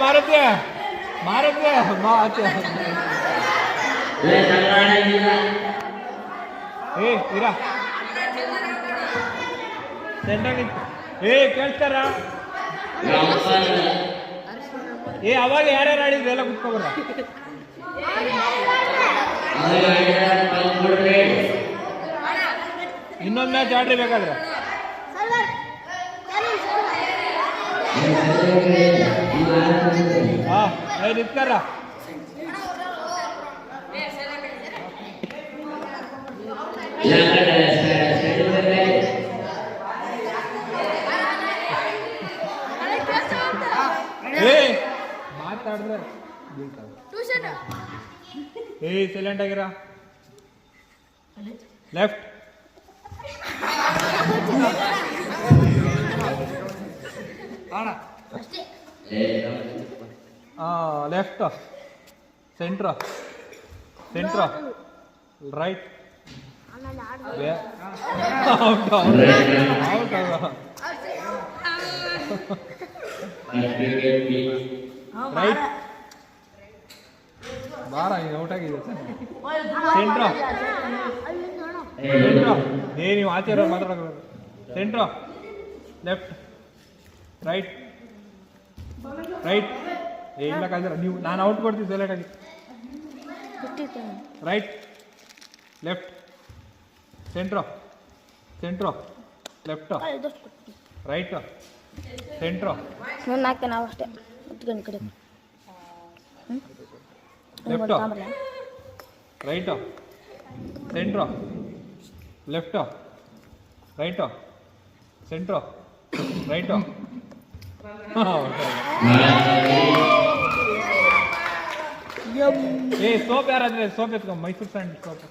ಮಾರುತಿ ಇರ ಸೆಂಟ್ರಾಗಿ ಕೇಳ್ತಾರ ಅವಾಗ ಯಾರ್ಯಾರು ಆಡಿದ್ರು ಎಲ್ಲ ಕುತ್ಕೊಬರ ಇನ್ನೊಂದು ಮ್ಯಾಚ್ ಆಡ್ರಿ ಬೇಕಾದ್ರೆ ನಿಂತ್ಕಾರ ಮಾತಾಡಿದ್ರೆ ಸೈಲೆಂಟ್ ಆಗಿರ ಲೆಫ್ಟ್ ಲೆಫ್ಟ್ ಸೆಂಟ್ರ ರೈಟ್ ರೈಟ್ ಬಾರ ಔಟ್ ಆಗಿದೆ ಸೆಂಟ್ರ ನೀವು ಆಚೆ ಮಾತಾಡೋದು ಸೆಂಟ್ರ ಲೆಫ್ಟ್ ರೈಟ್ ಇಲ್ಲ ಕಾಯ್ದಾರ ನೀವು ನಾನು ಔಟ್ ಕೊಡ್ತೀನಿ ಸೆಲೆಕ್ಟ್ ಆಗಿ right left centre left right centre ನಾವು ಅಷ್ಟೇ ಕಡೆ right right centre left right centre right soap ಯಾರಾದ್ರೆ ಸೋಪ್ ಎತ್ಕೊ ಮೈಸೂರು ಸ್ಯಾಂಡ್ ಸೋಪ್